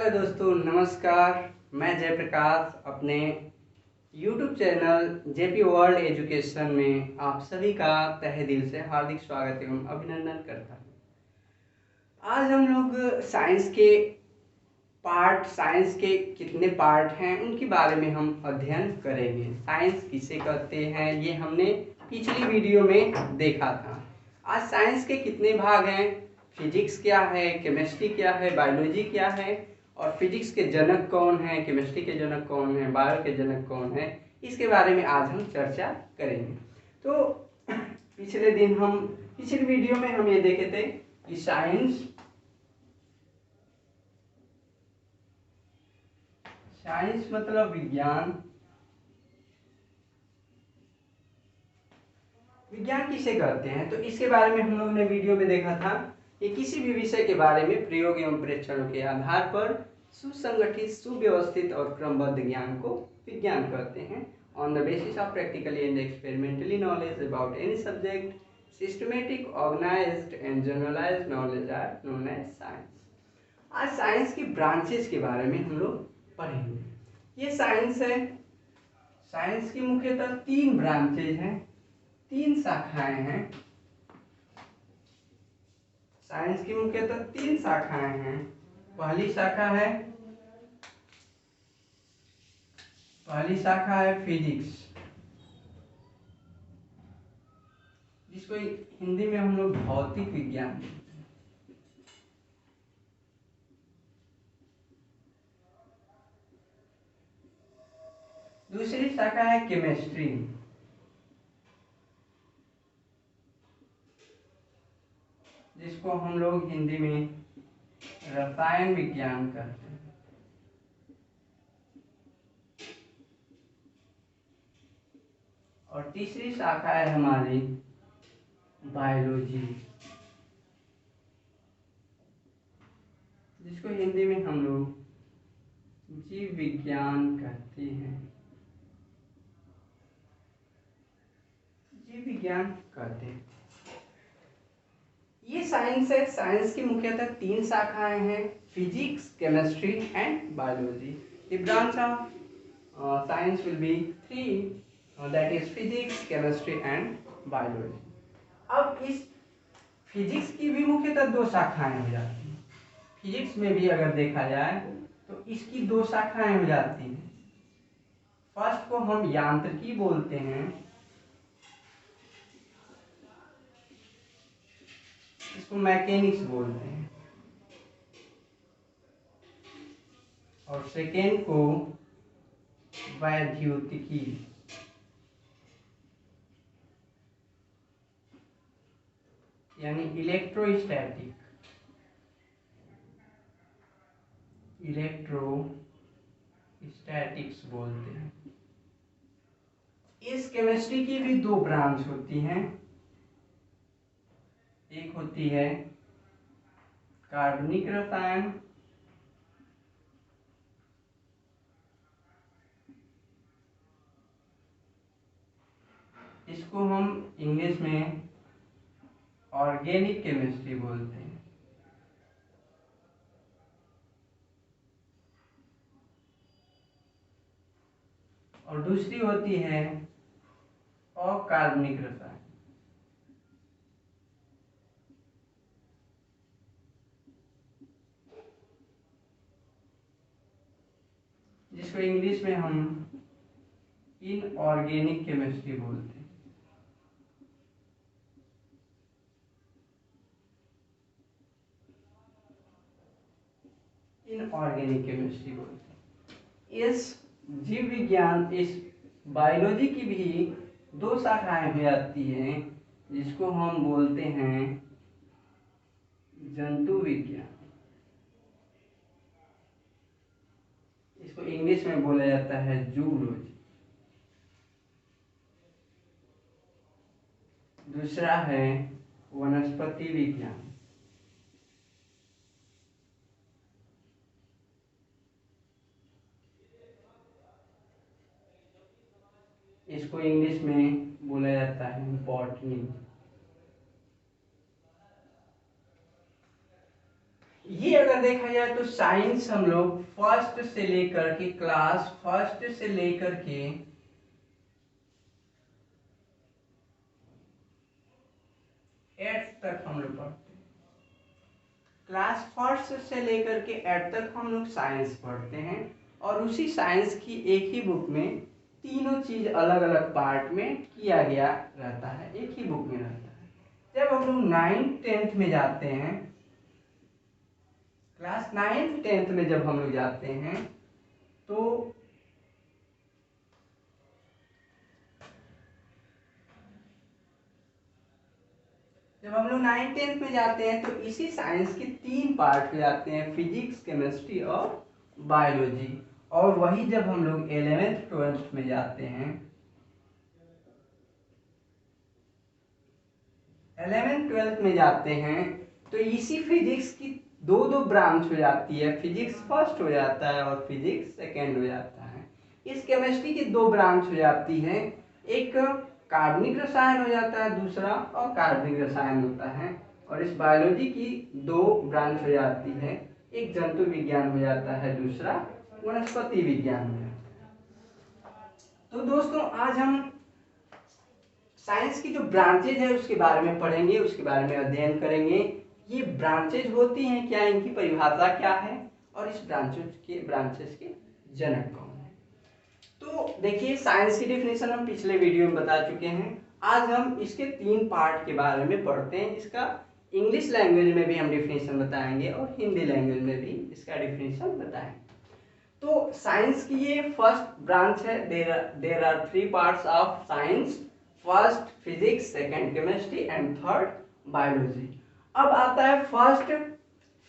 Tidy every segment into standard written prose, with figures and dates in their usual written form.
Hello दोस्तों, नमस्कार। मैं जयप्रकाश अपने YouTube channel JP world education में आप सभी का तहे दिल से हार्दिक स्वागत एवं अभिनंदन करता हूँ। आज हम लोग साइंस के कितने पार्ट हैं उनके बारे में हम अध्ययन करेंगे। साइंस किसे कहते हैं ये हमने पिछली वीडियो में देखा था। आज साइंस के कितने भाग हैं, फिजिक्स क्या है, केमिस्ट्री क्या है, बायोलॉजी क्या है और फिजिक्स के जनक कौन है, केमिस्ट्री के जनक कौन है, बायो के जनक कौन है, इसके बारे में आज हम चर्चा करेंगे। तो पिछले वीडियो में हम ये देखे थे कि साइंस मतलब विज्ञान। विज्ञान किसे कहते हैं, तो इसके बारे में हम लोगों ने वीडियो में देखा था कि किसी भी विषय के बारे में प्रयोग एवं परीक्षणों के आधार पर सुसंगठित, सुव्यवस्थित और क्रमबद्ध ज्ञान को विज्ञान कहते हैं। On the basis of practically and experimentally knowledge about any subject, systematic, organised and generalised knowledge are known as science. आज साइंस की ब्रांचेस के बारे में हम लोग पढ़ेंगे। ये साइंस है। साइंस की मुख्यतः 3 ब्रांचेज हैं, 3 शाखाएं हैं। साइंस की मुख्यतः 3 शाखाएं हैं। पहली शाखा है फिजिक्स, जिसको हिंदी में हम लोग भौतिक विज्ञान कहते हैं। दूसरी शाखा है केमिस्ट्री, जिसको हम लोग हिंदी में रसायन विज्ञान कहते हैं। और तीसरी शाखा है हमारी बायोलॉजी, जिसको हिंदी में हम लोग जीव विज्ञान कहते हैं। जीव विज्ञान कहते हैं। ये साइंस है। साइंस की मुख्यतः 3 शाखाएं हैं, physics, chemistry and biology. The branch of science will be 3, that is physics, chemistry and biology. अब इस फिजिक्स की भी मुख्यतः 2 शाखाएं हो जाती हैं। फिजिक्स में भी अगर देखा जाए तो इसकी 2 शाखाएं हो जाती हैं। फर्स्ट को हम यांत्रिकी बोलते हैं, इसको मैकेनिक्स बोलते हैं, और सेकेंड को वैद्युतिकी, यानी इलेक्ट्रोस्टैटिक्स बोलते हैं। इस केमिस्ट्री की भी 2 ब्रांच होती हैं। एक होती है कार्बनिक रसायन, इसको हम इंग्लिश में ऑर्गेनिक केमिस्ट्री बोलते हैं। और दूसरी होती है अकार्बनिक रसायन, जिसको इंग्लिश में हम इनऑर्गेनिक केमिस्ट्री बोलते हैं। इनऑर्गेनिक केमिस्ट्री बोलते हैं। इस बायोलॉजी की भी 2 शाखाएं हो जाती हैं, जिसको हम बोलते हैं जंतु विज्ञान। इसको इंग्लिश में बोला जाता है जूलॉजी। दूसरा है वनस्पति विज्ञान, इसको इंग्लिश में बोला जाता है बॉटनी। ये अगर देखा जाए तो साइंस हम लोग फर्स्ट से लेकर के क्लास फर्स्ट से लेकर के 8th तक हम लोग पढ़ते हैं। क्लास फर्स्ट से लेकर के 8th तक हम लोग साइंस पढ़ते हैं और उसी साइंस की एक ही बुक में तीनों चीज अलग अलग पार्ट में किया गया रहता है, एक ही बुक में रहता है। जब हम लोग 9th 10th में जाते हैं, क्लास 9th 10th में जब हम लोग जाते हैं तो जब हम लोग 9th 10th में जाते हैं तो इसी साइंस के 3 पार्ट हो जाते हैं, फिजिक्स, केमिस्ट्री और बायोलॉजी। और वही जब हम लोग 11th 12th में जाते हैं, 11th 12th में जाते हैं तो इसी फिजिक्स की दो ब्रांच हो जाती है, फिजिक्स फर्स्ट हो जाता है और फिजिक्स सेकेंड हो जाता है। इस केमिस्ट्री की 2 ब्रांच हो जाती है, एक कार्बनिक रसायन हो जाता है, दूसरा अकार्बनिक रसायन होता है। और इस बायोलॉजी की 2 ब्रांच हो जाती है, एक जंतु विज्ञान हो जाता है, दूसरा वनस्पति विज्ञान हो जाता है। तो दोस्तों आज हम साइंस की जो ब्रांचेज है उसके बारे में पढ़ेंगे, उसके बारे में अध्ययन करेंगे। ये ब्रांचेज होती हैं क्या, इनकी परिभाषा क्या है और इस ब्रांचेज के जनक कौन है। तो देखिए साइंस की डेफिनेशन हम पिछले वीडियो में बता चुके हैं। आज हम इसके 3 पार्ट के बारे में पढ़ते हैं, जिसका इंग्लिश लैंग्वेज में भी हम डेफिनेशन बताएंगे और हिंदी लैंग्वेज में भी इसका डेफिनेशन बताएंगे। तो साइंस की ये फर्स्ट ब्रांच है। There are 3 parts of science, first physics, second chemistry and third biology. अब आता है फर्स्ट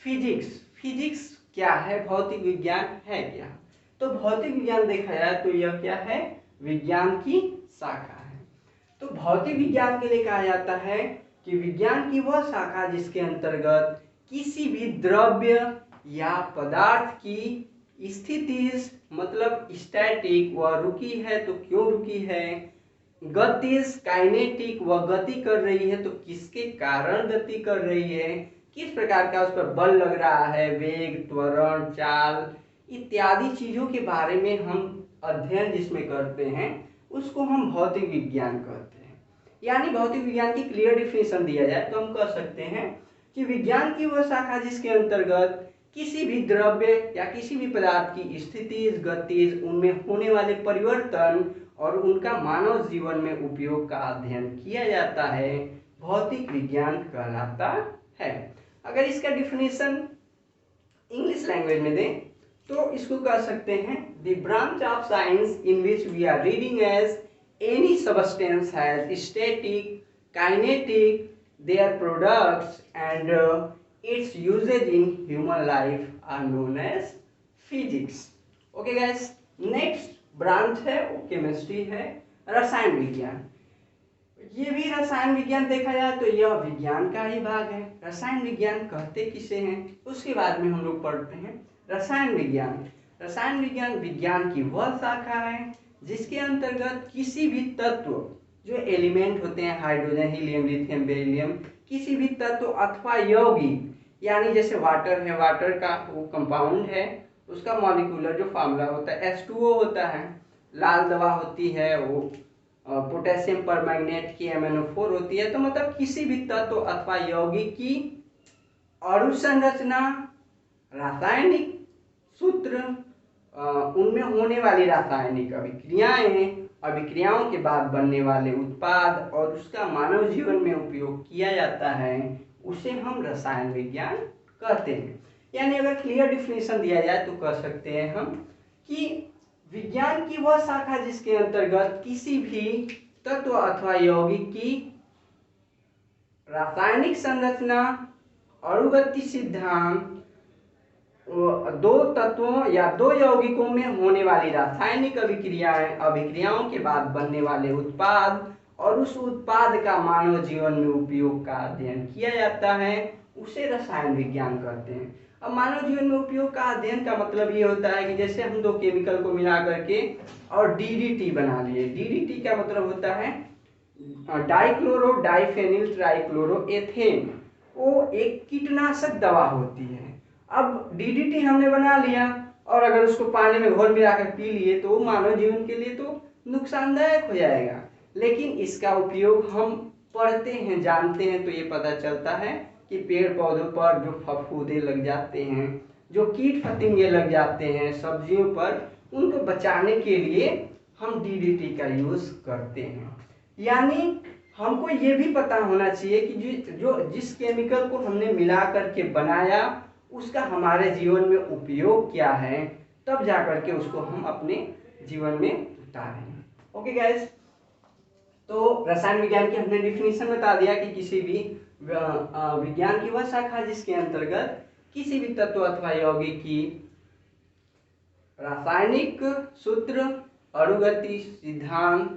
फिजिक्स। फिजिक्स क्या है, भौतिक विज्ञान है क्या। तो भौतिक विज्ञान देखा जाए तो यह क्या है, विज्ञान की शाखा है। तो भौतिक विज्ञान के लिए कहा जाता है कि विज्ञान की वह शाखा जिसके अंतर्गत किसी भी द्रव्य या पदार्थ की स्थिति, मतलब स्टैटिक, वह रुकी है तो क्यों रुकी है, गतिज काइनेटिक, वह गति कर रही है तो किसके कारण गति कर रही है, किस प्रकार का उस पर बल लग रहा है, वेग, त्वरण, चाल इत्यादि चीजों के बारे में हम अध्ययन जिसमें करते हैं उसको हम भौतिक विज्ञान कहते हैं। यानी भौतिक विज्ञान की क्लियर डिफिनेशन दिया जाए तो हम कह सकते हैं कि विज्ञान की वह शाखा जिसके अंतर्गत किसी भी द्रव्य या किसी भी पदार्थ की स्थिति, गतिज, उनमें होने वाले परिवर्तन और उनका मानव जीवन में उपयोग का अध्ययन किया जाता है, भौतिक विज्ञान कहलाता है। अगर इसका डिफिनेशन इंग्लिश लैंग्वेज में दें तो इसको कह सकते हैं the branch of science in which we are reading as any substance has static, kinetic, their products and its usage in human life are known as physics. Okay guys, next branch है वो chemistry है, रसायन विज्ञान। ये भी रसायन विज्ञान देखा जाए तो यह विज्ञान का ही भाग है। रसायन विज्ञान कहते किसे हैं उसके बारे में हम लोग पढ़ते हैं। रसायन विज्ञान, रसायन विज्ञान विज्ञान की वह शाखा है जिसके अंतर्गत किसी भी तत्व, जो एलिमेंट होते हैं हाइड्रोजन, हीलियम, लिथियम, बेरिलियम, किसी भी तत्व अथवा यौगिक, यानी जैसे वाटर है, वाटर का वो कंपाउंड है, उसका मॉलिक्यूलर जो फार्मूला होता है H2O होता है। लाल दवा होती है वो पोटेशियम परमैंगनेट की MnO4 होती है। तो मतलब किसी भी तत्व अथवा यौगिक की अणु संरचना, रासायनिक सूत्र, उनमें होने वाली रासायनिक अभिक्रियाएं, अभिक्रियाओं के बाद बनने वाले उत्पाद और उसका मानव जीवन में उपयोग किया जाता है, उसे हम रसायन विज्ञान कहते हैं। यानी अगर क्लियर डिफिनेशन दिया जाए तो कह सकते हैं हम कि विज्ञान की वह शाखा जिसके अंतर्गत किसी भी तत्व अथवा यौगिक की रासायनिक संरचना, अणुगति सिद्धांत, दो तत्वों या दो यौगिकों में होने वाली रासायनिक अभिक्रियाओं के बाद बनने वाले उत्पाद और उस उत्पाद का मानव जीवन में उपयोग का अध्ययन किया जाता है, उसे रसायन विज्ञान कहते हैं। अब मानव जीवन में उपयोग का अध्ययन का मतलब ये होता है कि जैसे हम 2 केमिकल को मिला करके और DDT बना लिए। DDT का मतलब होता है डाइक्लोरो डाइफेनिल ट्राइक्लोरो एथेन। वो एक कीटनाशक दवा होती है अब डीडीटी हमने बना लिया और अगर उसको पानी में घोल मिलाकर पी लिए तो मानव जीवन के लिए तो नुकसानदायक हो जाएगा। लेकिन इसका उपयोग हम पढ़ते हैं, जानते हैं, तो ये पता चलता है कि पेड़ पौधों पर जो फफूंदे लग जाते हैं, जो कीट फतिंगे लग जाते हैं सब्जियों पर, उनको बचाने के लिए हम डीडीटी का यूज करते हैं। यानी हमको ये भी पता होना चाहिए कि जिस केमिकल को हमने मिला करके बनाया उसका हमारे जीवन में उपयोग क्या है, तब जा करके उसको हम अपने जीवन में उतारें। ओके गाइस, तो रसायन विज्ञान की हमने डिफिनीशन बता दिया कि किसी भी विज्ञान की वह शाखा जिसके अंतर्गत किसी भी तत्व अथवा यौगिक की रासायनिक सूत्र, अणुगति सिद्धांत,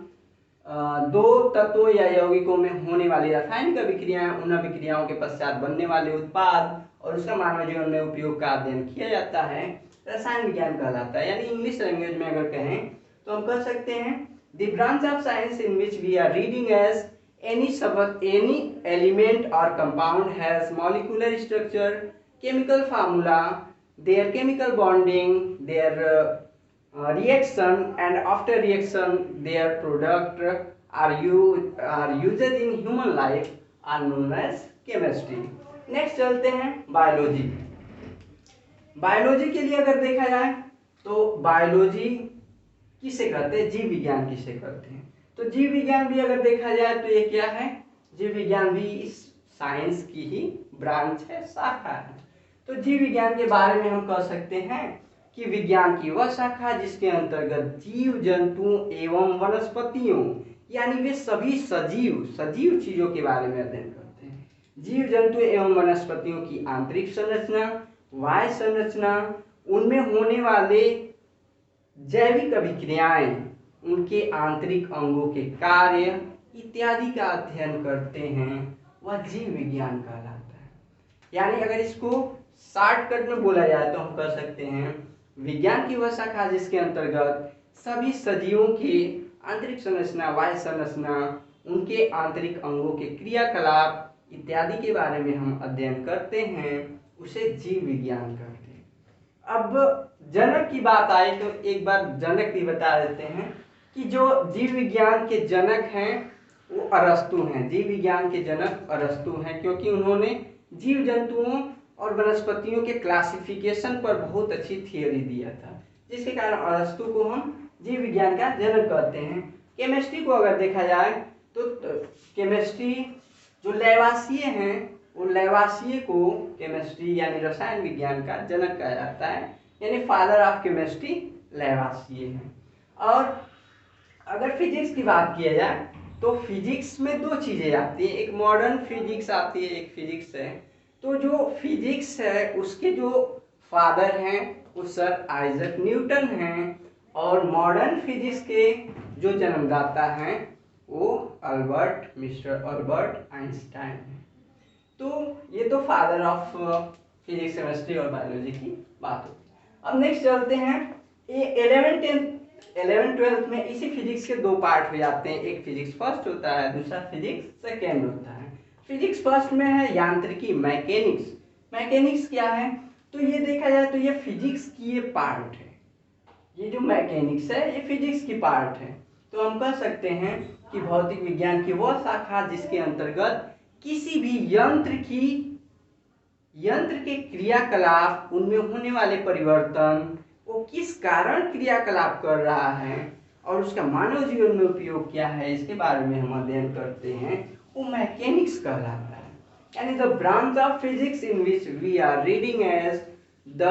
दो तत्वों या यौगिकों में होने वाली रासायनिक अभिक्रियाएं, उन अभिक्रियाओं के पश्चात बनने वाले उत्पाद और उसका मानव जीवन में उपयोग का अध्ययन किया जाता है, रसायन विज्ञान कहलाता है। यानी इंग्लिश लैंग्वेज में अगर कहें तो हम कह सकते हैं the branch of science in which we are reading as any element or compound has molecular structure, chemical formula, their chemical bonding, their reaction, and after reaction their product are used in human life are known as chemistry. Next चलते हैं biology. Biology के लिए अगर देखा जाए तो biology किसे कहते हैं, जीव विज्ञान किसे कहते हैं। तो जीव विज्ञान भी अगर देखा जाए तो ये क्या है, जीव विज्ञान भी इस साइंस की ही ब्रांच है, शाखा है। तो जीव विज्ञान के बारे में हम कह सकते हैं कि विज्ञान की वह शाखा जिसके अंतर्गत जीव जंतुओं एवं वनस्पतियों, यानी वे सभी सजीव चीजों के बारे में अध्ययन करते हैं। जीव जंतु एवं वनस्पतियों की आंतरिक संरचना, वाह्य संरचना, उनमें होने वाले जैविक अभिक्रियाएं, उनके आंतरिक अंगों के कार्य इत्यादि का अध्ययन करते हैं, वह जीव विज्ञान कहलाता है। यानी अगर इसको शॉर्टकट में बोला जाए तो हम कह सकते हैं विज्ञान की वह शाखा जिसके अंतर्गत सभी सजीवों के आंतरिक संरचना, वाह्य संरचना, उनके आंतरिक अंगों के क्रियाकलाप इत्यादि के बारे में हम अध्ययन करते हैं, उसे जीव विज्ञान कहते हैं। अब जनक की बात आए तो एक बार जनक भी बता देते हैं कि जो जीव विज्ञान के जनक हैं वो अरस्तु हैं। जीव विज्ञान के जनक अरस्तु हैं क्योंकि उन्होंने जीव जंतुओं और वनस्पतियों के क्लासिफिकेशन पर बहुत अच्छी थियोरी दिया था, जिसके कारण अरस्तु को हम जीव विज्ञान का जनक कहते हैं। केमिस्ट्री को अगर देखा जाए तो केमिस्ट्री जो लैवासिए हैं, वो लैवासिए को केमिस्ट्री यानी रसायन विज्ञान का जनक कहा जाता है, यानी फादर ऑफ केमिस्ट्री लैवासिए हैं। और अगर फिजिक्स की बात किया जाए तो फिजिक्स में दो चीजें आती है, एक मॉडर्न फिजिक्स आती है, एक फिजिक्स है। तो जो फिजिक्स है उसके जो फादर हैं वो सर आइजक न्यूटन हैं, और मॉडर्न फिजिक्स के जो जन्मदाता हैं वो मिस्टर अल्बर्ट आइंस्टाइन हैं। तो ये तो फादर ऑफ फिजिक्स, केमिस्ट्री और बायोलॉजी की बात होती है। अब नेक्स्ट चलते हैं, ये 11th-12th में इसी फिजिक्स के दो पार्ट हो जाते हैं, एक फिजिक्स फर्स्ट होता है, दूसरा फिजिक्स सेकेंड होता है। फिजिक्स फर्स्ट में है यांत्रिकी, मैकेनिक्स। मैकेनिक्स क्या है तो ये देखा जाए तो ये फिजिक्स की ये पार्ट है, ये जो मैकेनिक्स है ये फिजिक्स की पार्ट है। तो हम कह सकते हैं कि भौतिक विज्ञान की वह शाखा जिसके अंतर्गत किसी भी यंत्र के क्रियाकलाप, उनमें होने वाले परिवर्तन, वो किस कारण क्रियाकलाप कर रहा है और उसका मानव जीवन में उपयोग क्या है, इसके बारे में हम अध्ययन करते हैं, वो मैकेनिक्स कहलाता है। यानी the branch of physics in which we are reading as the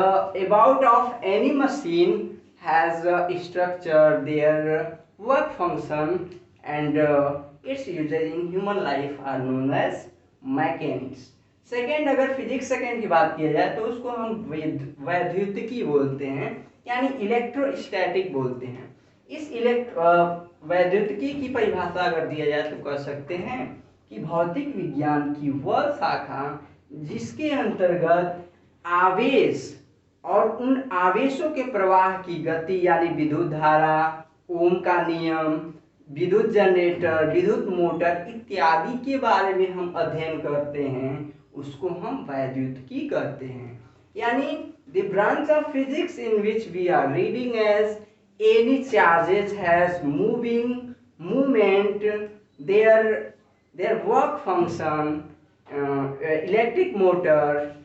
about of any machine has structure, their work function and its usages in human life are known as mechanics. Second, अगर physics second की बात किया जाए तो उसको हम वैद्युतिकी बोलते हैं, यानी इलेक्ट्रोस्टैटिक बोलते हैं। इस वैद्युतिकी की परिभाषा अगर दिया जाए तो कह सकते हैं कि भौतिक विज्ञान की वह शाखा जिसके अंतर्गत आवेश और उन आवेशों के प्रवाह की गति, यानी विद्युत धारा, ओम का नियम, विद्युत जनरेटर, विद्युत मोटर इत्यादि के बारे में हम अध्ययन करते हैं, उसको हम वैद्युतिकी कहते हैं। यानी the branch of physics in which we are reading as any charges has moving movement, their work function, electric motor,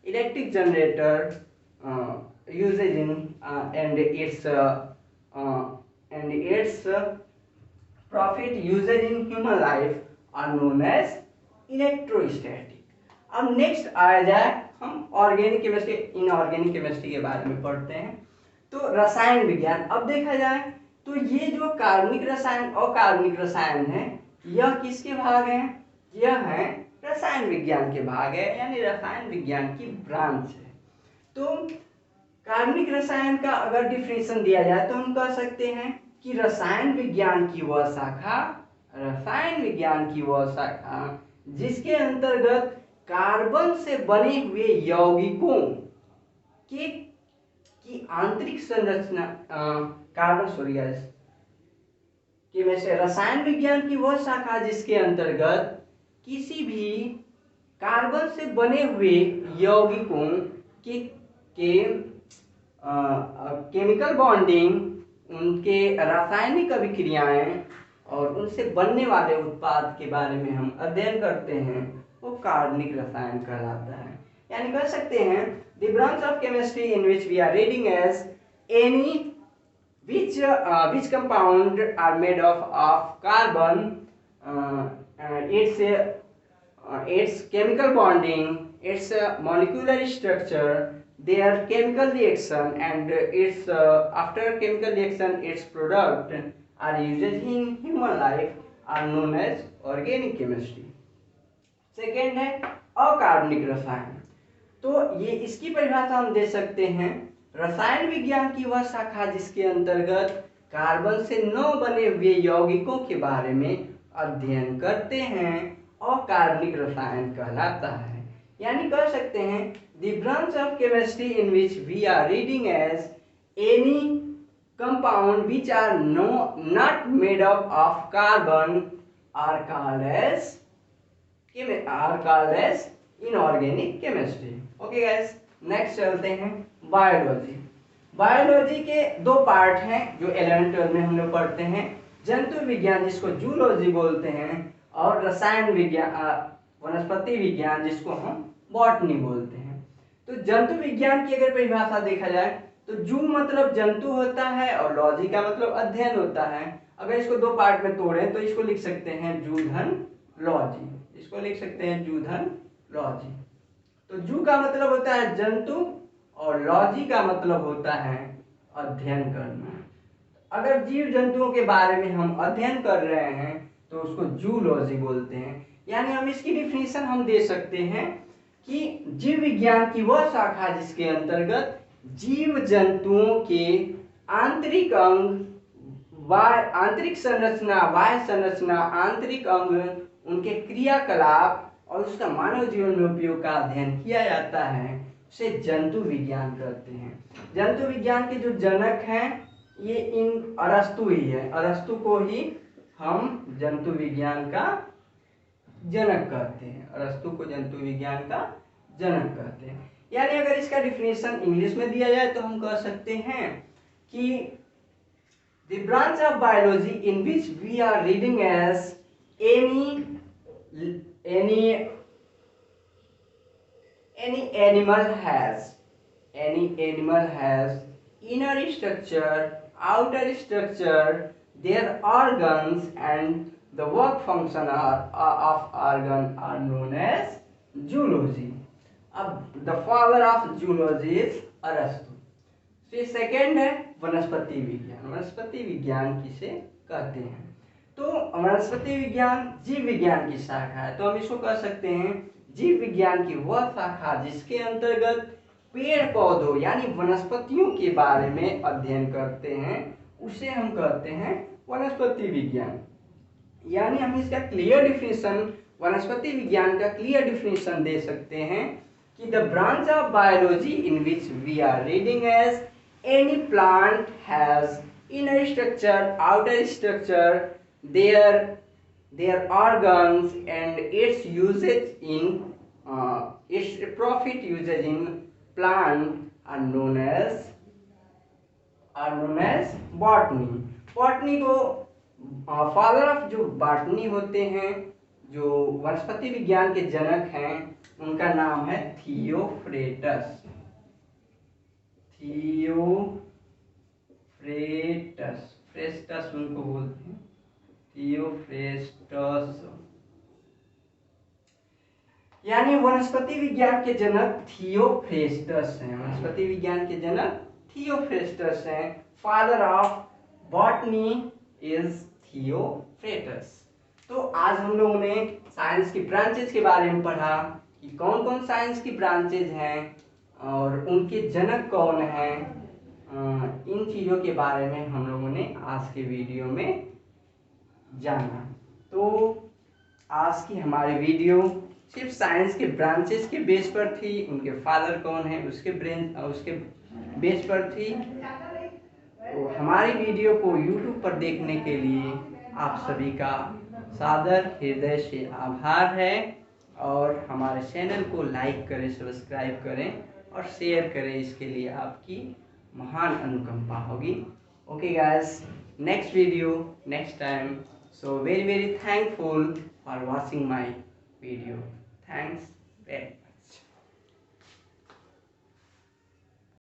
electric generator usage in and its profit usage in human life are known as electrostatic. अब next आया जाए हम organic chemistry inorganic chemistry के बारे में पढ़ते हैं। तो रसायन विज्ञान, अब देखा जाए तो ये जो कार्बनिक रसायन और कार्बनिक रसायन है, यह किसके भाग हैं? यह है रसायन विज्ञान के भाग है, यानी रसायन विज्ञान की ब्रांच है। तो कार्बनिक रसायन का अगर डिफिनेशन दिया जाए तो हम कह सकते हैं कि रसायन विज्ञान की वह शाखा जिसके अंतर्गत कार्बन से बने हुए यौगिकों की आंतरिक संरचना कि में से रसायन विज्ञान की वह शाखा जिसके अंतर्गत किसी भी कार्बन से बने हुए यौगिकों के केमिकल बॉन्डिंग, उनके रासायनिक अभिक्रियाएं और उनसे बनने वाले उत्पाद के बारे में हम अध्ययन करते हैं, वो कार्बनिक रसायन कहलाता है। यानी कह सकते हैं the branch of chemistry in which we are reading as any which compound are made of carbon, its chemical bonding, its molecular structure, their chemical reaction, and its after chemical reaction its product are used in human life are known as organic chemistry. Second है अकार्बनिक रसायन। तो ये इसकी परिभाषा हम दे सकते हैं रसायन विज्ञान की वह शाखा जिसके अंतर्गत कार्बन से न बने हुए यौगिकों के बारे में अध्ययन करते हैं, अकार्बनिक रसायन कहलाता है। यानी कह सकते हैं the branch of chemistry in which we are reading as any compound which are not made up of carbon are called as inorganic chemistry. Okay guys, next चलते हैं बायोलॉजी। बायोलॉजी के दो पार्ट हैं जो 11-12 में हम लोग पढ़ते हैं, जंतु विज्ञान जिसको जूलॉजी बोलते हैं, और रसायन विज्ञान वनस्पति विज्ञान जिसको हम बॉटनी बोलते हैं। तो जंतु विज्ञान की अगर परिभाषा देखा जाए तो जू मतलब जंतु होता है और लॉजी का मतलब अध्ययन होता है। अगर इसको दो पार्ट में तोड़ें तो इसको लिख सकते हैं जूधन लॉजी, इसको लिख सकते हैं जूधन लॉजी। तो जू का मतलब होता है जंतु और लॉजी का मतलब होता है अध्ययन करना। अगर जीव जंतुओं के बारे में हम अध्ययन कर रहे हैं तो उसको जूलॉजी बोलते हैं। यानी हम इसकी डिफिनेशन हम दे सकते हैं कि जीव विज्ञान की वह शाखा जिसके अंतर्गत जीव जंतुओं के आंतरिक अंग, आंतरिक संरचना, बाह्य संरचना, आंतरिक अंग, उनके क्रियाकलाप और उसका मानव जीवन में उपयोग का अध्ययन किया जाता है, उसे जंतु विज्ञान कहते हैं। जंतु विज्ञान के जो जनक हैं ये इन अरस्तु ही है, अरस्तु को ही हम जंतु विज्ञान का जनक कहते हैं, अरस्तु को जंतु विज्ञान का जनक कहते हैं। यानी अगर इसका डिफिनेशन इंग्लिश में दिया जाए तो हम कह सकते हैं कि the branch of biology in which we are reading as any animal has inner structure, outer structure, their organs and the work function of organ are known as zoology. अब the father of zoology is अरस्तु। फिर second है वनस्पति विज्ञान। वनस्पति विज्ञान किसे कहते हैं? तो वनस्पति विज्ञान जीव विज्ञान की शाखा है, तो हम इसको कह सकते हैं जीव विज्ञान की वह शाखा जिसके अंतर्गत पेड़ पौधों यानी वनस्पतियों के बारे में अध्ययन करते हैं, उसे हम कहते हैं वनस्पति विज्ञान। यानी हम इसका क्लियर डिफिनेशन, वनस्पति विज्ञान का क्लियर डिफिनेशन दे सकते हैं कि the branch of biology in which we are reading as any plant has inner structure, outer structure, their organs and its usage in its profit usage in plant are known as botany. Botany को father of जो botany होते हैं, जो वनस्पति विज्ञान के जनक हैं, उनका नाम है थियोफ्रेटस। फ्रेस्टस उनको बोलते हैं, थियोफ्रेस्टस। यानी वनस्पति विज्ञान के जनक थियोफ्रेस्टस हैं। वनस्पति विज्ञान के जनक थियोफ्रेस्टस हैं। Father of botany is Theophrastus. तो आज हम लोगों ने साइंस की ब्रांचेस के बारे में पढ़ा कि कौन कौन साइंस की ब्रांचेज हैं और उनके जनक कौन हैं। इन चीज़ों के बारे में हम लोगों ने आज के वीडियो में जाना। तो आज की हमारी वीडियो सिर्फ साइंस के ब्रांचेस के बेस पर थी, उनके फादर कौन है उसके बेस पर थी। तो हमारी वीडियो को YouTube पर देखने के लिए आप सभी का सादर हृदय से आभार है, और हमारे चैनल को लाइक करें, सब्सक्राइब करें और शेयर करें। इसके लिए आपकी महान अनुकंपा होगी। Okay guys, next video next time. So very thankful for watching my video. Thanks very much.